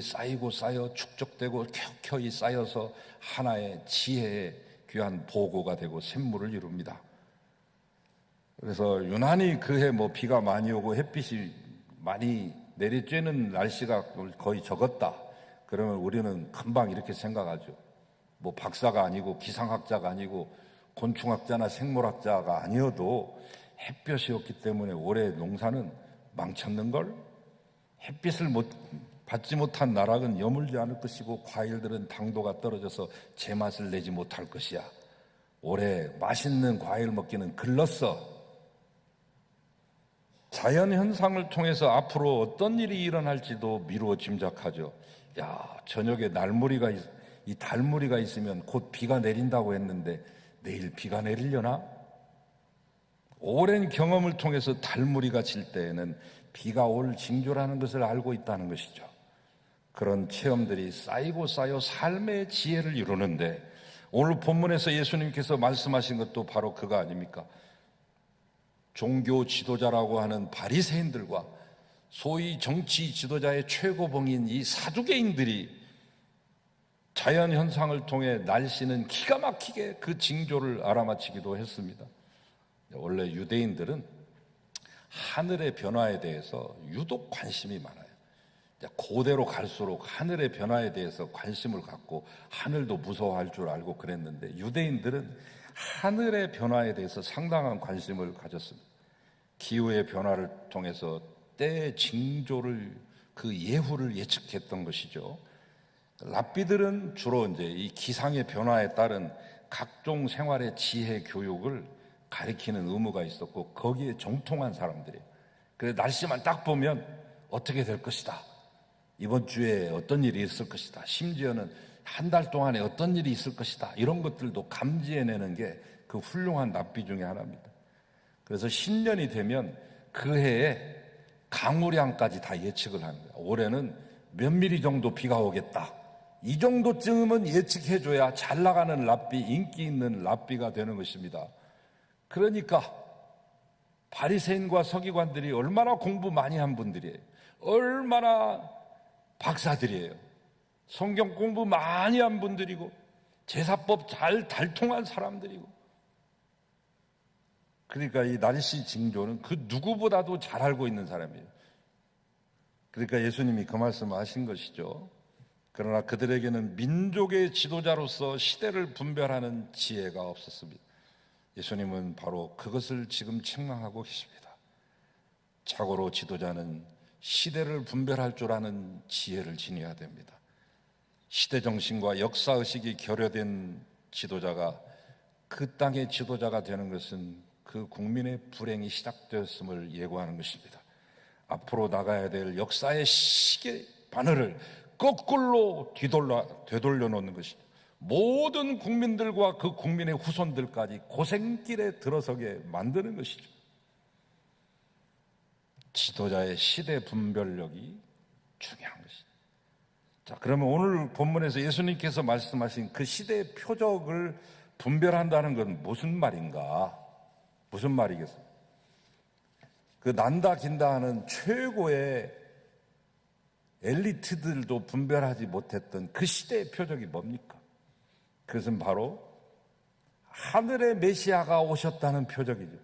쌓이고 쌓여 축적되고 켜켜이 쌓여서 하나의 지혜의 귀한 보고가 되고 샘물을 이룹니다. 그래서 유난히 그해 비가 많이 오고 햇빛이 많이 내리쬐는 날씨가 거의 적었다. 그러면 우리는 금방 이렇게 생각하죠. 박사가 아니고 기상학자가 아니고 곤충학자나 생물학자가 아니어도 햇볕이 없기 때문에 올해 농사는 망쳤는걸? 햇빛을 받지 못한 나락은 여물지 않을 것이고 과일들은 당도가 떨어져서 제맛을 내지 못할 것이야. 올해 맛있는 과일 먹기는 글렀어. 자연현상을 통해서 앞으로 어떤 일이 일어날지도 미루어 짐작하죠. 야, 저녁에 이 달무리가 있으면 곧 비가 내린다고 했는데 내일 비가 내리려나? 오랜 경험을 통해서 달무리가 질 때에는 비가 올 징조라는 것을 알고 있다는 것이죠. 그런 체험들이 쌓이고 쌓여 삶의 지혜를 이루는데 오늘 본문에서 예수님께서 말씀하신 것도 바로 그거 아닙니까? 종교 지도자라고 하는 바리새인들과 소위 정치 지도자의 최고봉인 이 사두개인들이 자연 현상을 통해 날씨는 기가 막히게 그 징조를 알아맞히기도 했습니다. 원래 유대인들은 하늘의 변화에 대해서 유독 관심이 많아요. 고대로 갈수록 하늘의 변화에 대해서 관심을 갖고 하늘도 무서워할 줄 알고 그랬는데 유대인들은 하늘의 변화에 대해서 상당한 관심을 가졌습니다. 기후의 변화를 통해서 때의 징조를 그 예후를 예측했던 것이죠. 랍비들은 주로 이 기상의 변화에 따른 각종 생활의 지혜 교육을 가리키는 의무가 있었고 거기에 정통한 사람들이에요. 그래서 날씨만 딱 보면 어떻게 될 것이다. 이번 주에 어떤 일이 있을 것이다. 심지어는 한 달 동안에 어떤 일이 있을 것이다. 이런 것들도 감지해내는 게 그 훌륭한 납비 중에 하나입니다. 그래서 신년이 되면 그 해에 강우량까지 다 예측을 하는 거예요. 올해는 몇 미리 정도 비가 오겠다. 이 정도쯤은 예측해줘야 잘 나가는 랍비, 인기 있는 랍비가 되는 것입니다. 그러니까 바리새인과 서기관들이 얼마나 공부 많이 한 분들이에요. 얼마나 박사들이에요. 성경 공부 많이 한 분들이고 제사법 잘 달통한 사람들이고 그러니까 이 날씨 징조는 그 누구보다도 잘 알고 있는 사람이에요. 그러니까 예수님이 그 말씀을 하신 것이죠. 그러나 그들에게는 민족의 지도자로서 시대를 분별하는 지혜가 없었습니다. 예수님은 바로 그것을 지금 책망하고 계십니다. 자고로 지도자는 시대를 분별할 줄 아는 지혜를 지녀야 됩니다. 시대정신과 역사의식이 결여된 지도자가 그 땅의 지도자가 되는 것은 그 국민의 불행이 시작되었음을 예고하는 것입니다. 앞으로 나가야 될 역사의 시계 바늘을 거꾸로 되돌려 놓는 것입니다. 모든 국민들과 그 국민의 후손들까지 고생길에 들어서게 만드는 것이죠. 지도자의 시대 분별력이 중요한 것입니다. 자, 그러면 오늘 본문에서 예수님께서 말씀하신 그 시대의 표적을 분별한다는 건 무슨 말인가? 무슨 말이겠어요? 그 난다 긴다 하는 최고의 엘리트들도 분별하지 못했던 그 시대의 표적이 뭡니까? 그것은 바로 하늘의 메시아가 오셨다는 표적이죠.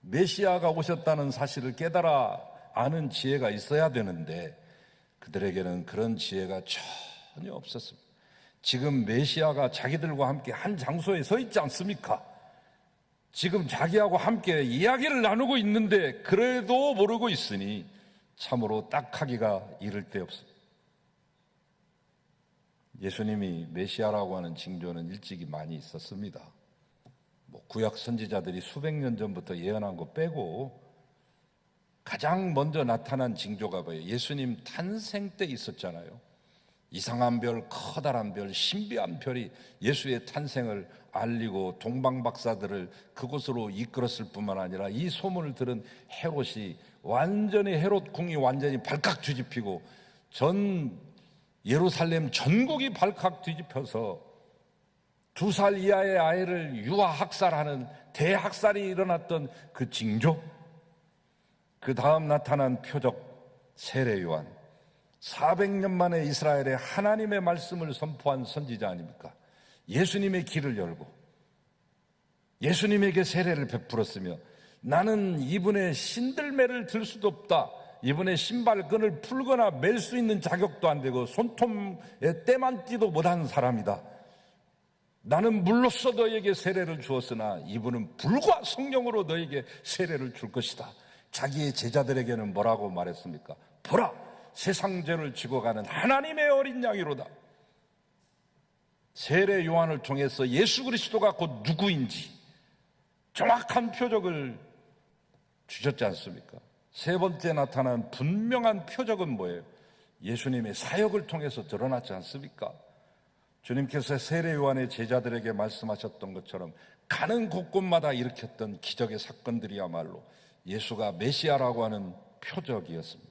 메시아가 오셨다는 사실을 깨달아 아는 지혜가 있어야 되는데 그들에게는 그런 지혜가 전혀 없었습니다. 지금 메시아가 자기들과 함께 한 장소에 서 있지 않습니까? 지금 자기하고 함께 이야기를 나누고 있는데 그래도 모르고 있으니 참으로 딱하기가 이를 데 없습니다. 예수님이 메시아라고 하는 징조는 일찍이 많이 있었습니다. 구약 선지자들이 수백 년 전부터 예언한 거 빼고 가장 먼저 나타난 징조가 뭐예요? 예수님 탄생 때 있었잖아요. 이상한 별, 커다란 별, 신비한 별이 예수의 탄생을 알리고 동방박사들을 그곳으로 이끌었을 뿐만 아니라 이 소문을 들은 헤롯이 헤롯 궁이 완전히 발칵 뒤집히고 전 예루살렘 전국이 발칵 뒤집혀서 2살 이하의 아이를 유아 학살하는 대학살이 일어났던 그 징조, 그 다음 나타난 표적 세례 요한, 400년 만에 이스라엘에 하나님의 말씀을 선포한 선지자 아닙니까? 예수님의 길을 열고 예수님에게 세례를 베풀었으며 나는 이분의 신들매를 들 수도 없다, 이분의 신발끈을 풀거나 맬 수 있는 자격도 안 되고 손톱에 때만 띠도 못한 사람이다. 나는 물로써 너에게 세례를 주었으나 이분은 불과 성령으로 너에게 세례를 줄 것이다. 자기의 제자들에게는 뭐라고 말했습니까? 보라, 세상 죄를 지고 가는 하나님의 어린 양이로다. 세례 요한을 통해서 예수 그리스도가 곧 누구인지 정확한 표적을 주셨지 않습니까? 세 번째 나타난 분명한 표적은 뭐예요? 예수님의 사역을 통해서 드러났지 않습니까? 주님께서 세례 요한의 제자들에게 말씀하셨던 것처럼 가는 곳곳마다 일으켰던 기적의 사건들이야말로 예수가 메시아라고 하는 표적이었습니다.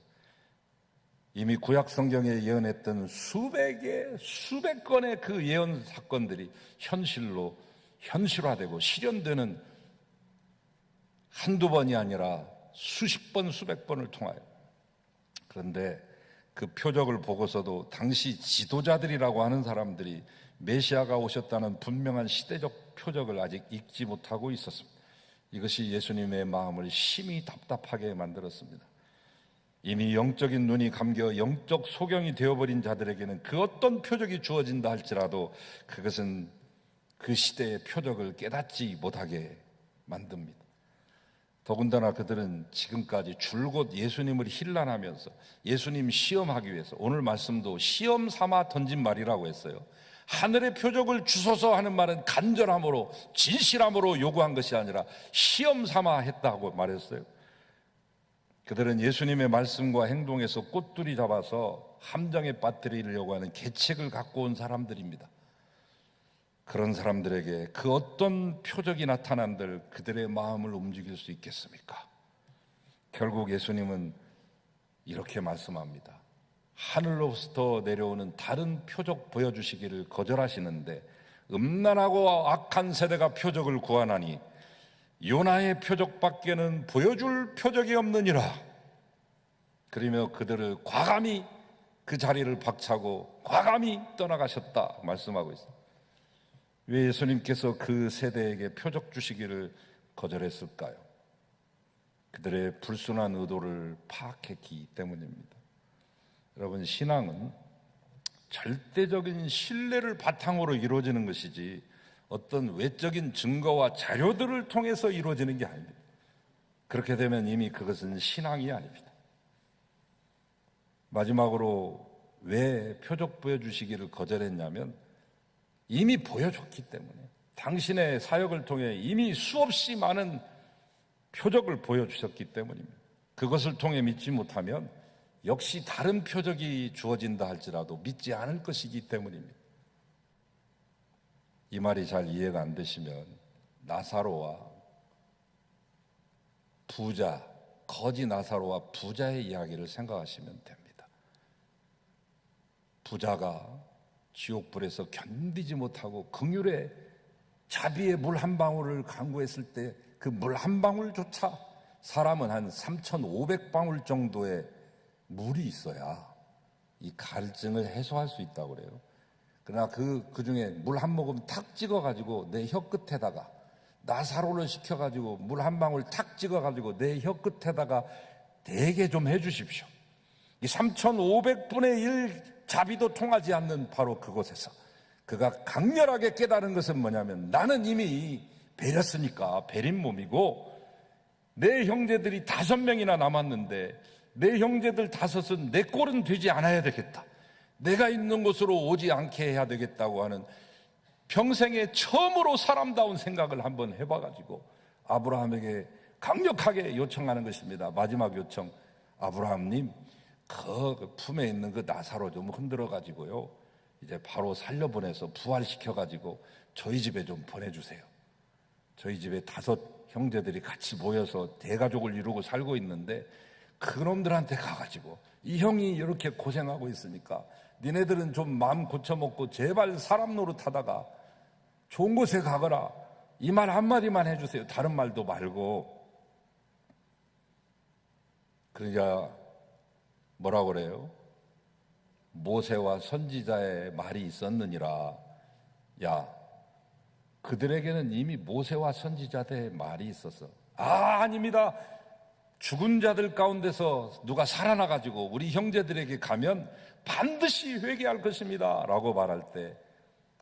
이미 구약 성경에 예언했던 수백 건의 그 예언 사건들이 현실화되고 실현되는 한두 번이 아니라 수십 번, 수백 번을 통하여. 그런데 그 표적을 보고서도 당시 지도자들이라고 하는 사람들이 메시아가 오셨다는 분명한 시대적 표적을 아직 읽지 못하고 있었습니다. 이것이 예수님의 마음을 심히 답답하게 만들었습니다. 이미 영적인 눈이 감겨 영적 소경이 되어버린 자들에게는 그 어떤 표적이 주어진다 할지라도 그것은 그 시대의 표적을 깨닫지 못하게 만듭니다. 더군다나 그들은 지금까지 줄곧 예수님을 힐난하면서 예수님 시험하기 위해서, 오늘 말씀도 시험 삼아 던진 말이라고 했어요. 하늘의 표적을 주소서 하는 말은 간절함으로 진실함으로 요구한 것이 아니라 시험 삼아 했다고 말했어요. 그들은 예수님의 말씀과 행동에서 꼬투리 잡아서 함정에 빠뜨리려고 하는 계책을 갖고 온 사람들입니다. 그런 사람들에게 그 어떤 표적이 나타난들 그들의 마음을 움직일 수 있겠습니까? 결국 예수님은 이렇게 말씀합니다. 하늘로부터 내려오는 다른 표적 보여주시기를 거절하시는데 음란하고 악한 세대가 표적을 구하나니 요나의 표적밖에는 보여줄 표적이 없느니라. 그러며 그들을 과감히 그 자리를 박차고 과감히 떠나가셨다 말씀하고 있습니다. 왜 예수님께서 그 세대에게 표적 주시기를 거절했을까요? 그들의 불순한 의도를 파악했기 때문입니다. 여러분, 신앙은 절대적인 신뢰를 바탕으로 이루어지는 것이지 어떤 외적인 증거와 자료들을 통해서 이루어지는 게 아닙니다. 그렇게 되면 이미 그것은 신앙이 아닙니다. 마지막으로 왜 표적 보여주시기를 거절했냐면 이미 보여줬기 때문에, 당신의 사역을 통해 이미 수없이 많은 표적을 보여주셨기 때문입니다. 그것을 통해 믿지 못하면 역시 다른 표적이 주어진다 할지라도 믿지 않을 것이기 때문입니다. 이 말이 잘 이해가 안 되시면 나사로와 부자, 거지 나사로와 부자의 이야기를 생각하시면 됩니다. 부자가 지옥불에서 견디지 못하고 긍휼의 자비의 물 한 방울을 간구했을 때 그 물 한 방울조차 사람은 한 3,500방울 정도의 물이 있어야 이 갈증을 해소할 수 있다고 그래요. 그러나 그 중에 물 한 모금 탁 찍어가지고 내 혀 끝에다가 나사로를 시켜가지고 물 한 방울 탁 찍어가지고 내 혀 끝에다가 대게 좀 해주십시오. 이 3,500분의 1 자비도 통하지 않는 바로 그곳에서 그가 강렬하게 깨달은 것은 뭐냐면, 나는 이미 베렸으니까 베린 몸이고, 내 형제들이 5명이나 남았는데 내 형제들 5은 내 꼴은 되지 않아야 되겠다, 내가 있는 곳으로 오지 않게 해야 되겠다고 하는 평생에 처음으로 사람다운 생각을 한번 해봐가지고 아브라함에게 강력하게 요청하는 것입니다. 마지막 요청, 아브라함님, 그 품에 있는 그 나사로 좀 흔들어가지고요, 이제 바로 살려보내서 부활시켜가지고 저희 집에 좀 보내주세요. 저희 집에 5 형제들이 같이 모여서 대가족을 이루고 살고 있는데, 그놈들한테 가가지고 이 형이 이렇게 고생하고 있으니까 니네들은 좀 마음 고쳐먹고 제발 사람 노릇하다가 좋은 곳에 가거라, 이 말 한마디만 해주세요. 다른 말도 말고. 그러자 뭐라고 그래요? 모세와 선지자의 말이 있었느니라. 야, 그들에게는 이미 모세와 선지자들의 말이 있었어. 아닙니다. 죽은 자들 가운데서 누가 살아나가지고 우리 형제들에게 가면 반드시 회개할 것입니다 라고 말할 때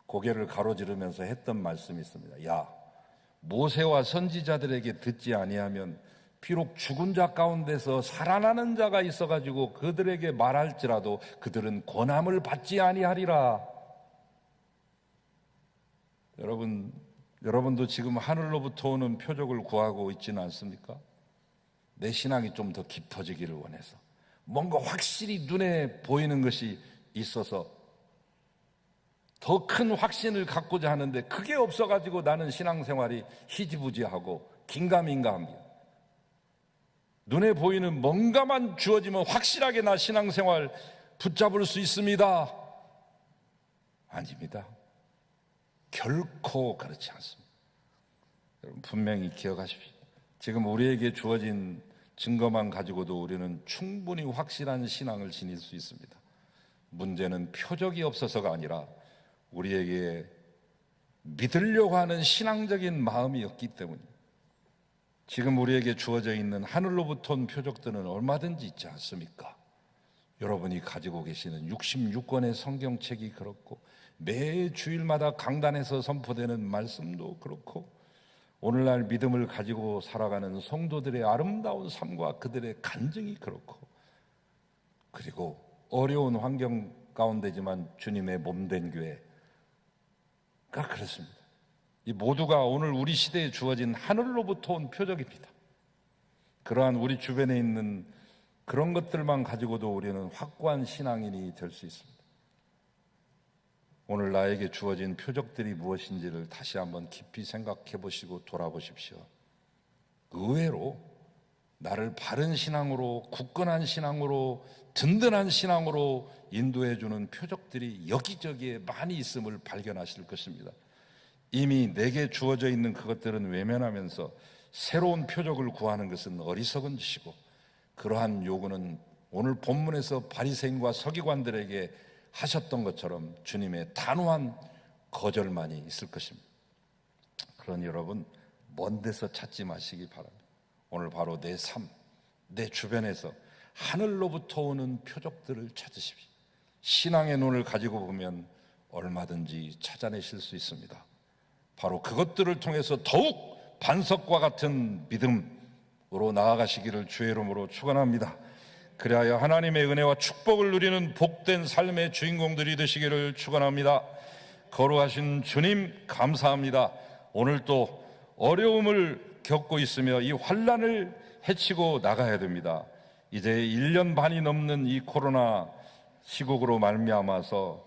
고개를 가로지르면서 했던 말씀이 있습니다. 야, 모세와 선지자들에게 듣지 아니하면 비록 죽은 자 가운데서 살아나는 자가 있어가지고 그들에게 말할지라도 그들은 권함을 받지 아니하리라. 여러분도 지금 하늘로부터 오는 표적을 구하고 있지는 않습니까? 내 신앙이 좀 더 깊어지기를 원해서, 뭔가 확실히 눈에 보이는 것이 있어서 더 큰 확신을 갖고자 하는데 그게 없어가지고 나는 신앙생활이 희지부지하고 긴가민가합니다. 눈에 보이는 뭔가만 주어지면 확실하게 나 신앙생활 붙잡을 수 있습니다. 아닙니다. 결코 그렇지 않습니다. 여러분 분명히 기억하십시오. 지금 우리에게 주어진 증거만 가지고도 우리는 충분히 확실한 신앙을 지닐 수 있습니다. 문제는 표적이 없어서가 아니라 우리에게 믿으려고 하는 신앙적인 마음이 없기 때문입니다. 지금 우리에게 주어져 있는 하늘로부터 온 표적들은 얼마든지 있지 않습니까? 여러분이 가지고 계시는 66권의 성경책이 그렇고, 매 주일마다 강단에서 선포되는 말씀도 그렇고, 오늘날 믿음을 가지고 살아가는 성도들의 아름다운 삶과 그들의 간증이 그렇고, 그리고 어려운 환경 가운데지만 주님의 몸된 교회가 그렇습니다. 이 모두가 오늘 우리 시대에 주어진 하늘로부터 온 표적입니다. 그러한 우리 주변에 있는 그런 것들만 가지고도 우리는 확고한 신앙인이 될 수 있습니다. 오늘 나에게 주어진 표적들이 무엇인지를 다시 한번 깊이 생각해 보시고 돌아보십시오. 의외로 나를 바른 신앙으로, 굳건한 신앙으로, 든든한 신앙으로 인도해 주는 표적들이 여기저기에 많이 있음을 발견하실 것입니다. 이미 내게 주어져 있는 그것들은 외면하면서 새로운 표적을 구하는 것은 어리석은 짓이고, 그러한 요구는 오늘 본문에서 바리새인과 서기관들에게 하셨던 것처럼 주님의 단호한 거절만이 있을 것입니다. 그러니 여러분, 먼 데서 찾지 마시기 바랍니다. 오늘 바로 내 삶, 내 주변에서 하늘로부터 오는 표적들을 찾으십시오. 신앙의 눈을 가지고 보면 얼마든지 찾아내실 수 있습니다. 바로 그것들을 통해서 더욱 반석과 같은 믿음으로 나아가시기를 주의 이름으로 축원합니다. 그리하여 하나님의 은혜와 축복을 누리는 복된 삶의 주인공들이 되시기를 축원합니다. 거룩하신 주님 감사합니다. 오늘 또 어려움을 겪고 있으며 이 환난을 헤치고 나가야 됩니다. 이제 1년 반이 넘는 이 코로나 시국으로 말미암아서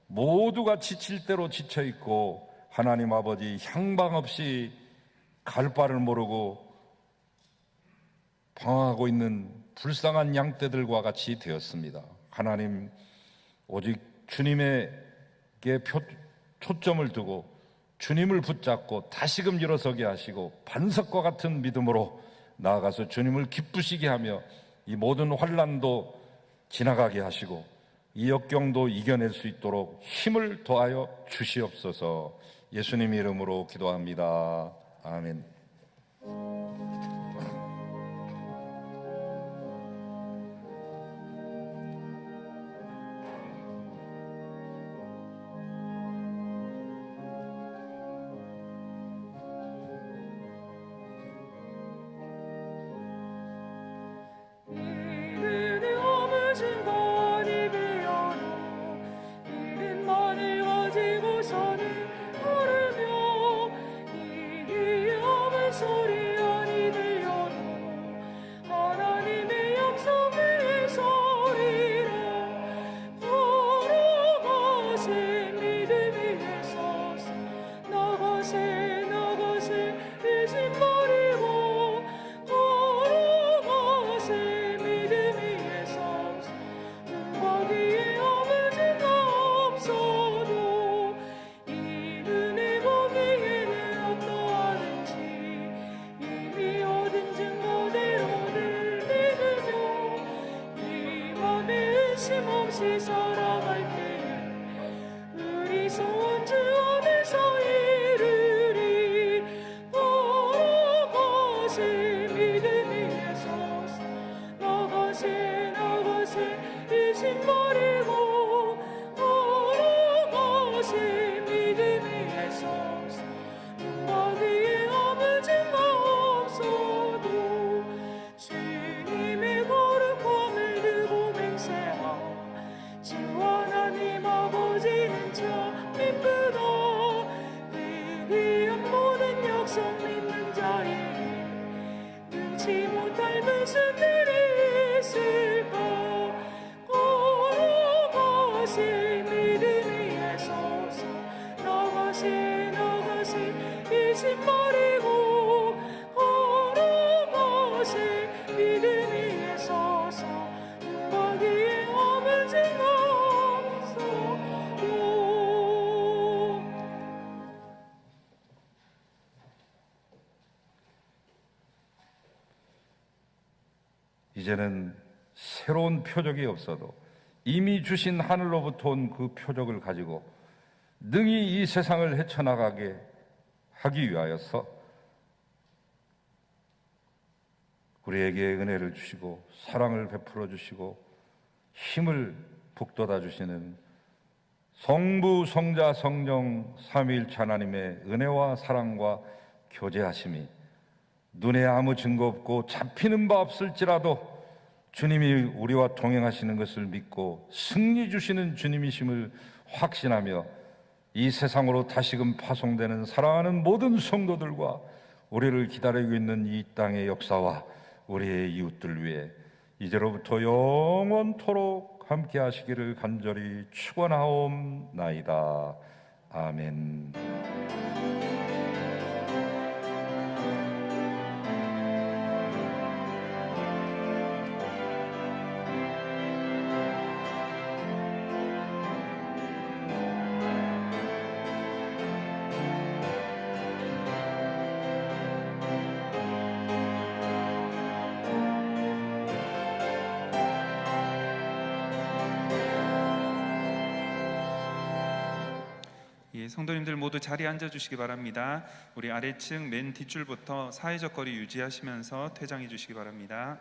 모두가 지칠 대로 지쳐 있고, 하나님 아버지 향방 없이 갈 바를 모르고 방황하고 있는 불쌍한 양떼들과 같이 되었습니다. 하나님, 오직 주님에게 초점을 두고 주님을 붙잡고 다시금 일어서게 하시고 반석과 같은 믿음으로 나아가서 주님을 기쁘시게 하며 이 모든 환난도 지나가게 하시고 이 역경도 이겨낼 수 있도록 힘을 더하여 주시옵소서. 예수님 이름으로 기도합니다. 아멘. 모든 것 입에 열어 이름만을 가지고서는 부르며 이리 없는 소리 아니 들려도 하나님의 약속 위에 서리라. 걸어가세 믿음 위에 서서 나가세 나가세 의심 버리고 걸어가세 믿음 위에 서서 눈과 귀에 아무진 없어도 이른의 보기에는 어떠하든지 이미 얻은 증거대로를 믿으며 이 맘에 의심 없이 살아갈 때에 우리 소원 주 안에서 이르리. 걸어가세 믿음 위에 서서 나가세 나가세 의심 버리고 걸어가세 믿음 위에 서서 눈과 귀에 아무 증거 없어도 주님의 거룩함을 두고 맹세하오. 주 하나님 아버지는 참 이쁘다. 그 귀한 모든 약속 믿는 자에게 능치 못할 무슨 일이 있을까. 걸어가세 믿음 위에 서서 나가세 나가세 의심 버리고 걸어가세 믿음 위에 서서 눈과 귀에 아무 증거 없어도. 이제는 새로운 표적이 없어도 이미 주신 하늘로부터 온 그 표적을 가지고 능히 이 세상을 헤쳐나가게 하기 위하여서 우리에게 은혜를 주시고 사랑을 베풀어 주시고 힘을 북돋아 주시는 성부, 성자, 성령 삼위일체 하나님의 은혜와 사랑과 교제하심이 눈에 아무 증거 없고 잡히는 바 없을지라도 주님이 우리와 동행하시는 것을 믿고 승리 주시는 주님이심을 확신하며 이 세상으로 다시금 파송되는 사랑하는 모든 성도들과 우리를 기다리고 있는 이 땅의 역사와 우리의 이웃들 위해 이제로부터 영원토록 함께 하시기를 간절히 축원하옵나이다. 아멘. 예, 성도님들 모두 자리에 앉아 주시기 바랍니다. 우리 아래층 맨 뒷줄부터 사회적 거리 유지하시면서 퇴장해 주시기 바랍니다.